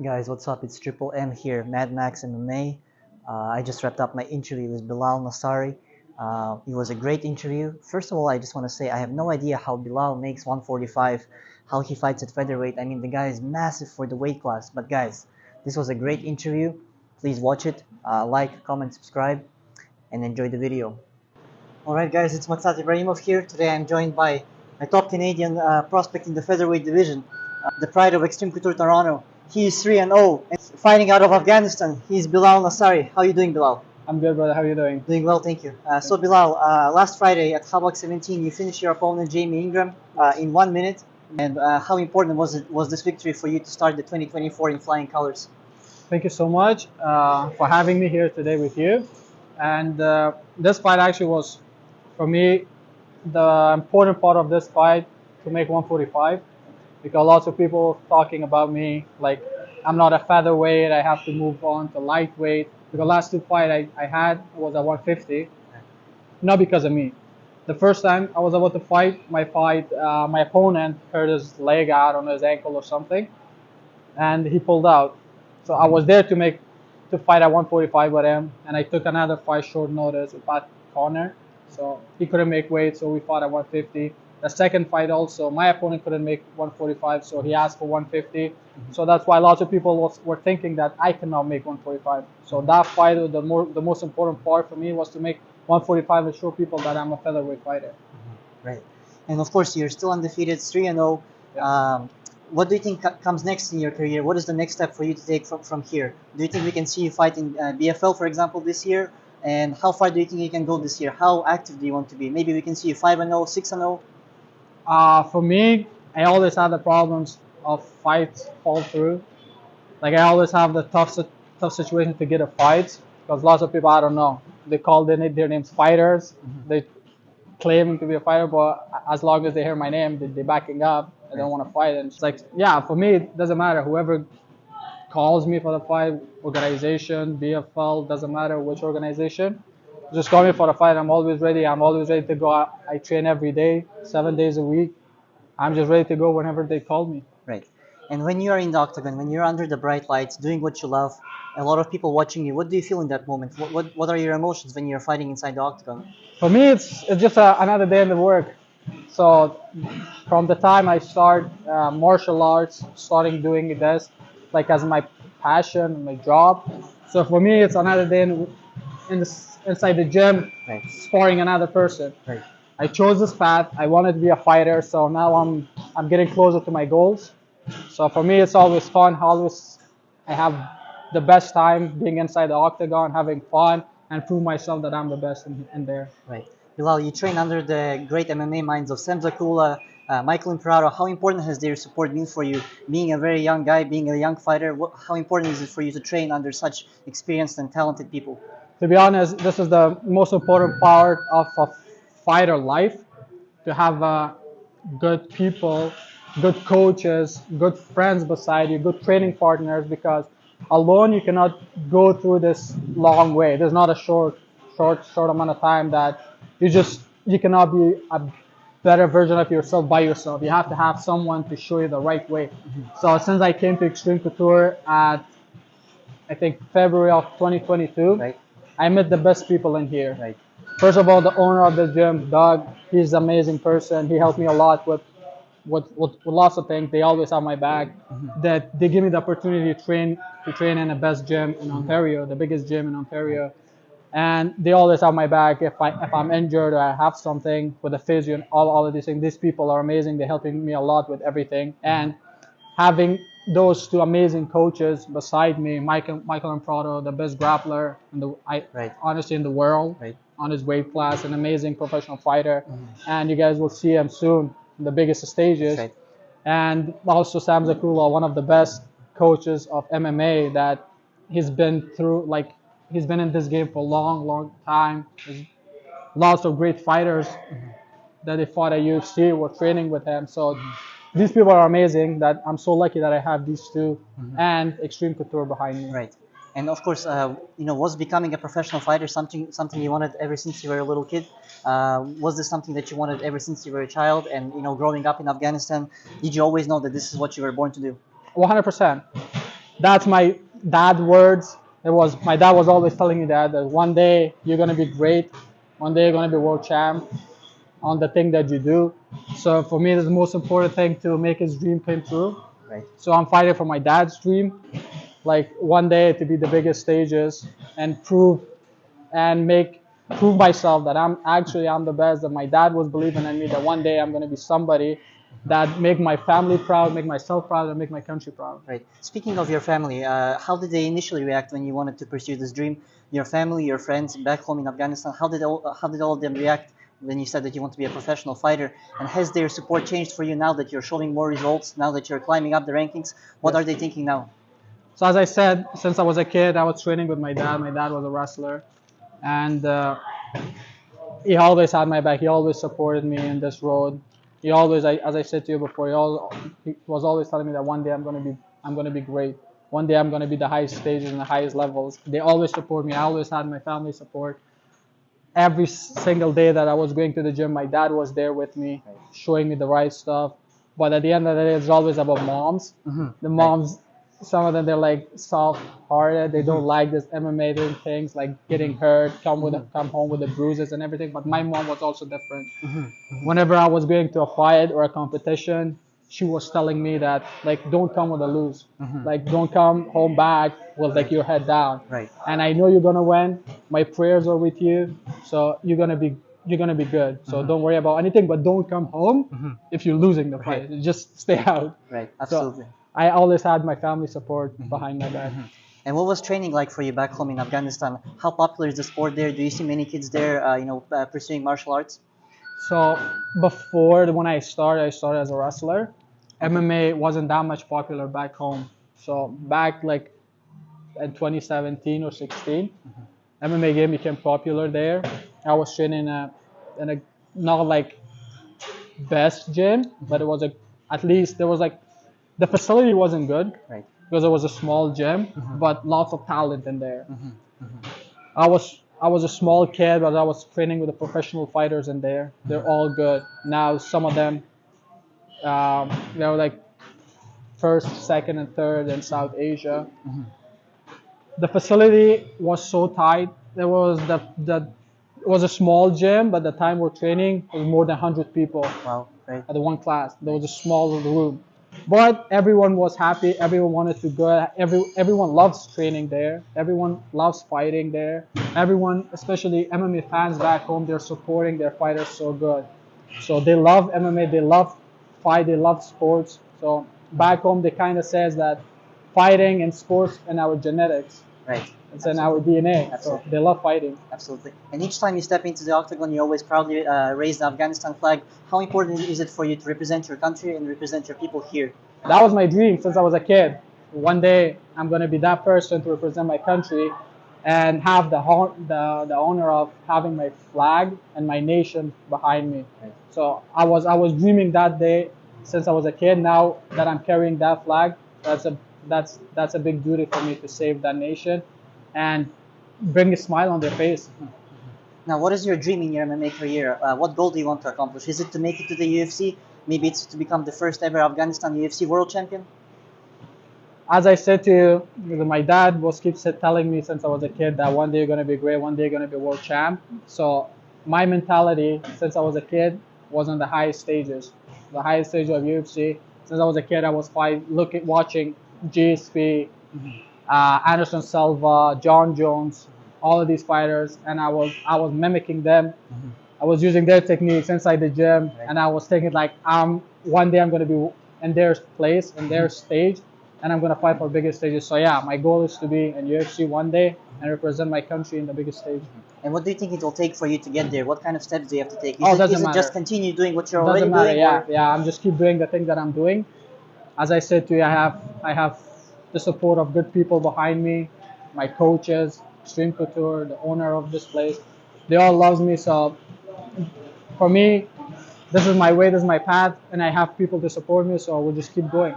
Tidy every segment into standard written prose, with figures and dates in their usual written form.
Guys, what's up? It's Triple M here, Mad Max MMA. I just wrapped up my interview with Bilal Nasari. It was a great interview. First of all, I just want to say I have no idea how Bilal makes 145, how he fights at featherweight. I mean, the guy is massive for the weight class. But guys, this was a great interview. Please watch it, like, comment, subscribe, and enjoy the video. Alright guys, it's Maksat Ibrahimov here. Today I'm joined by a top Canadian prospect in the featherweight division, the pride of Extreme Couture Toronto. He is 3-0 and fighting out of Afghanistan. He's Bilal Nasari. How are you doing, Bilal? I'm good, brother. How are you doing? Doing well, thank you. So Bilal, last Friday at Habak 17, you finished your opponent Jamie Ingram in 1 minute. And how important was this victory for you to start the 2024 in flying colors? Thank you so much for having me here today with you. And this fight actually was, for me, the important part of this fight to make 145, because lots of people talking about me like I'm not a featherweight, I have to move on to lightweight. Because last two fight I had was at 150, not because of me. The first time I was about to fight, my opponent hurt his leg out on his ankle or something, and he pulled out. So I was there to fight at 145 with him, and I took another fight short notice with Pat Connor. So he couldn't make weight, so we fought at 150. The second fight also, my opponent couldn't make 145, so he asked for 150. So that's why lots of people were thinking that I cannot make 145. So that fight, the most important part for me was to make 145 and show people that I'm a featherweight fighter. Right. And of course, you're still undefeated, 3-0. Yeah. What do you think comes next in your career? What is the next step for you to take from here? Do you think we can see you fight in BFL, for example, this year? And how far do you think you can go this year? How active do you want to be? Maybe we can see you 5-0, 6-0? For me, I always have the problems of fights fall through. Like I always have the tough situation to get a fight, because lots of people, I don't know, they call their names fighters. They claiming to be a fighter, but as long as they hear my name, they're backing up. I don't want to fight. And it's like, yeah, for me, it doesn't matter. Whoever calls me for the fight, organization, BFL, doesn't matter which organization. Just call me for the fight. I'm always ready. I'm always ready to go out. I train every day, 7 days a week. I'm just ready to go whenever they call me. Right. And when you are in the octagon, when you're under the bright lights, doing what you love, a lot of people watching you, what do you feel in that moment? What are your emotions when you're fighting inside the octagon? For me, it's just another day in the work. So from the time I start martial arts, starting doing this like as my passion, my job. So for me, it's another day inside the gym, Right. sparring another person. Right. I chose this path. I wanted to be a fighter, so now I'm getting closer to my goals. So for me, it's always fun. I have the best time being inside the octagon, having fun, and prove myself that I'm the best in there. Right. Bilal, you train under the great MMA minds of Sam Zakula, Michael Imperato. How important has their support been for you? Being a very young guy, being a young fighter, how important is it for you to train under such experienced and talented people? To be honest, this is the most important part of a fighter life, to have good people, good coaches, good friends beside you, good training partners, because alone you cannot go through this long way. There's not a short amount of time that you cannot be a better version of yourself by yourself. You have to have someone to show you the right way. So since I came to Extreme Couture at, I think, February of 2022, Right. I met the best people in here. Right. First of all, the owner of the gym, Doug, he's an amazing person. He helped me a lot with lots of things. They always have my back. That they give me the opportunity to train in the best gym in Ontario, the biggest gym in Ontario. And they always have my back if I'm injured or I have something with the physio and all of these things. These people are amazing. They're helping me a lot with everything. And having those two amazing coaches beside me, Michael Imperato, the best grappler honestly in the world, Right. on his weight class, an amazing professional fighter. And you guys will see him soon in the biggest stages. Right. And also Sam Zakula, one of the best coaches of MMA that he's been through, like he's been in this game for a long time. There's lots of great fighters that they fought at UFC were training with him. So these people are amazing. That I'm so lucky that I have these two and Extreme Couture behind me. Right. And of course, was becoming a professional fighter something you wanted ever since you were a little kid? Was this something that you wanted ever since you were a child? And growing up in Afghanistan, did you always know that this is what you were born to do? 100%. That's my dad words. It was my dad was always telling me that one day you're gonna be great, one day you're gonna be world champ on the thing that you do. So for me, it's the most important thing to make his dream come true. Right. So I'm fighting for my dad's dream, like one day to be the biggest stages and prove myself that I'm the best. That my dad was believing in me. That one day I'm gonna be somebody that make my family proud, make myself proud, and make my country proud. Right. Speaking of your family, how did they initially react when you wanted to pursue this dream? Your family, your friends back home in Afghanistan, how did all of them react when you said that you want to be a professional fighter? And has their support changed for you now that you're showing more results, now that you're climbing up the rankings? What are they thinking now? So as I said, since I was a kid, I was training with my dad. My dad was a wrestler, and he always had my back. He always supported me in this road. He always, as I said to you before, he was always telling me that one day I'm gonna be great. One day I'm gonna be the highest stages and the highest levels. They always support me. I always had my family support. Every single day that I was going to the gym, my dad was there with me, showing me the right stuff. But at the end of the day, it's always about moms. The moms, some of them, they're like soft-hearted. They don't like this MMA doing things, like getting hurt, come home with the bruises and everything. But my mom was also different. Whenever I was going to a fight or a competition, she was telling me that, like, don't come with a lose. Like, don't come home back with like your head down. Right. And I know you're gonna win. My prayers are with you, so you're gonna be good. So don't worry about anything, but don't come home if you're losing the fight. Just stay out. Right. Absolutely. So I always had my family support behind my back. And what was training like for you back home in Afghanistan? How popular is the sport there? Do you see many kids there, pursuing martial arts? So before when I started as a wrestler. MMA wasn't that much popular back home. So back like in 2017 or 16, MMA game became popular there. I was training in a not like best gym, but it was at least there was like the facility wasn't good Right. because it was a small gym, but lots of talent in there. I was a small kid, but I was training with the professional fighters in there. They're all good. Now some of them, they were like first, second, and third in South Asia. The facility was so tight. There was it was a small gym, but the time we're training was more than 100 people Wow. Right. at the one class. There was a small little room, but everyone was happy. Everyone wanted to go. Everyone loves training there. Everyone loves fighting there. Everyone, especially MMA fans back home, they're supporting their fighters so good. So they love MMA. They love fight. They love sports. So back home, they kind of says that fighting and sports in our genetics. Right. It's in our DNA. Absolutely. So they love fighting. Absolutely. And each time you step into the octagon, you always proudly raise the Afghanistan flag. How important is it for you to represent your country and represent your people here? That was my dream since I was a kid. One day I'm gonna be that person to represent my country, and have the honor of having my flag and my nation behind me. Right. So I was dreaming that day since I was a kid. Now that I'm carrying that flag, that's a big duty for me to save that nation and bring a smile on their face. Now, what is your dream in your MMA career? What goal do you want to accomplish? Is it to make it to the UFC? Maybe it's to become the first ever Afghanistan UFC world champion? As I said to you, my dad keeps telling me since I was a kid that one day you're gonna be great, one day you're gonna be world champ. So my mentality since I was a kid was on the highest stages, the highest stage of UFC. Since I was a kid, I was watching GSP, Anderson Silva, John Jones, all of these fighters, and I was mimicking them. I was using their techniques inside the gym, and I was thinking like, one day I'm gonna be in their place, in their stage, and I'm gonna fight for bigger stages. So yeah, my goal is to be in UFC one day and represent my country in the biggest stage. And what do you think it will take for you to get there? What kind of steps do you have to take? Doesn't Is it matter. just continue doing what you're Doesn't already matter. doing? Yeah. I'm just keep doing the thing that I'm doing. As I said to you, I have the support of good people behind me, my coaches, Stream Couture, the owner of this place. They all love me. So for me, this is my way, this is my path, and I have people to support me. So we'll just keep going.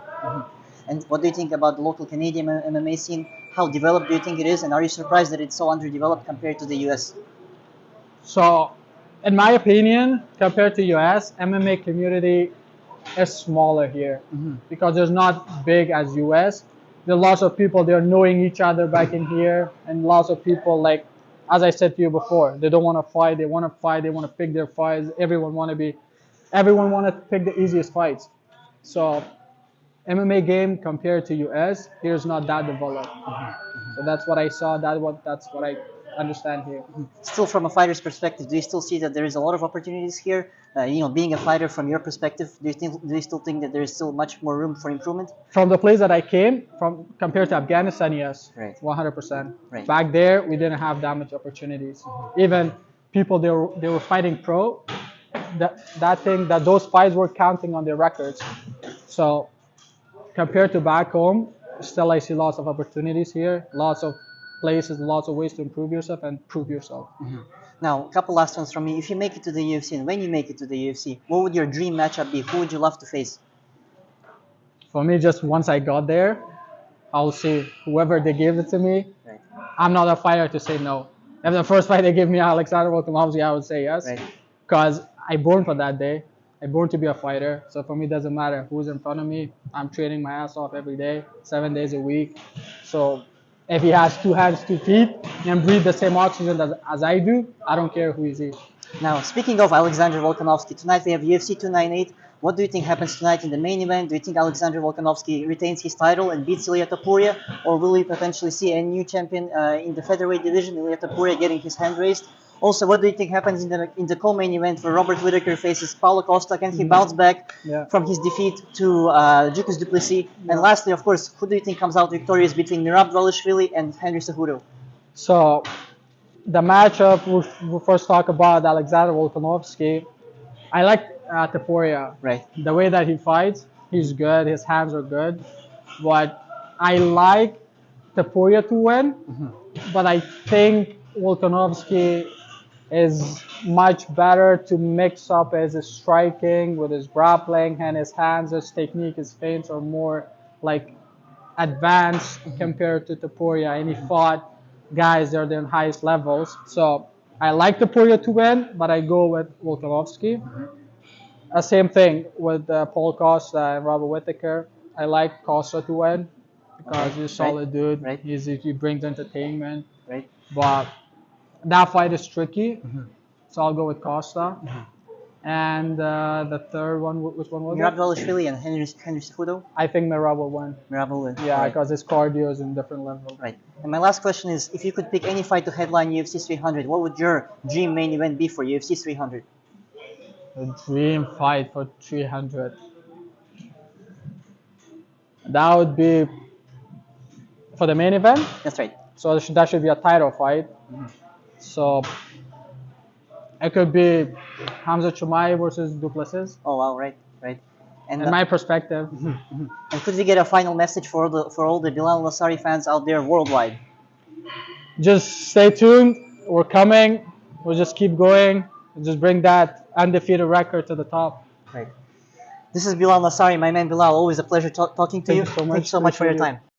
And what do you think about the local Canadian MMA scene? How developed do you think it is? And are you surprised that it's so underdeveloped compared to the US? So, in my opinion, compared to US, MMA community is smaller here because there's not big as US. There are lots of people, they're knowing each other back in here, and lots of people, like, as I said to you before, they don't want to fight, they want to fight, they want to pick their fights. Everyone want to pick the easiest fights. So MMA game compared to US, here's not that developed. So that's what I saw. That's what I understand here. Still, from a fighter's perspective, do you still see that there is a lot of opportunities here? Being a fighter from your perspective, do you still think that there is still much more room for improvement? From the place that I came from, compared to Afghanistan, yes, Right. 100%. Right. Back there, we didn't have that much opportunities. Even people they were fighting pro, that those fights were counting on their records. So compared to back home, still I see lots of opportunities here, lots of places, lots of ways to improve yourself and prove yourself. Now, a couple last ones from me. If you make it to the UFC, and when you make it to the UFC, what would your dream matchup be? Who would you love to face? For me, just once I got there, I'll see whoever they give it to me. Right. I'm not a fighter to say no. If the first fight they give me Alexander Volkanovski, I would say yes. Right. Because I born for that day. I born to be a fighter. So for me, it doesn't matter who's in front of me. I'm training my ass off every day, 7 days a week. So if he has 2 hands, 2 feet, and breathe the same oxygen as I do, I don't care who is he. Now, speaking of Alexander Volkanovski, tonight we have UFC 298. What do you think happens tonight in the main event? Do you think Alexander Volkanovski retains his title and beats Ilia Topuria? Or will we potentially see a new champion in the featherweight division, Ilia Topuria getting his hand raised? Also, what do you think happens in the co-main event where Robert Whittaker faces Paulo Costa? Can he bounce back from his defeat to Dricus du Plessis? And lastly, of course, who do you think comes out victorious between Merab Dvalishvili and Henry Cejudo? So the matchup, we'll first talk about Alexander Volkanovski. I like Topuria. Right. The way that he fights, he's good. His hands are good. But I like Topuria to win. But I think Volkanovski is much better to mix up his striking with his grappling and his hands. His technique, his feints are more like advanced compared to Topuria. And he fought guys that are the highest levels. So I like Topuria to win, but I go with Volkanovski. Same thing with Paul Costa and Robert Whittaker. I like Costa to win because he's a solid dude. Right. He brings entertainment. Right. But that fight is tricky, so I'll go with Costa. And the third one, which one was Merab it? Dvalishvili and Henry Cejudo? I think Merab will win. Merab will win. Yeah, Right. because his cardio is in different level. Right. And my last question is, if you could pick any fight to headline UFC 300, what would your dream main event be for UFC 300? The dream fight for 300. That would be for the main event. That's right. So that should be a title fight. So it could be Hamza Chimaev versus du Plessis. Oh wow, right. And In my perspective. and could we get a final message for all the Bilal Nasari fans out there worldwide? Just stay tuned. We're coming. We'll just keep going. We'll just bring that undefeated record to the top. Right. This is Bilal Nasari, my man Bilal. Always a pleasure talking to you. Thank you so much. Thank you so much for your Appreciate you. time.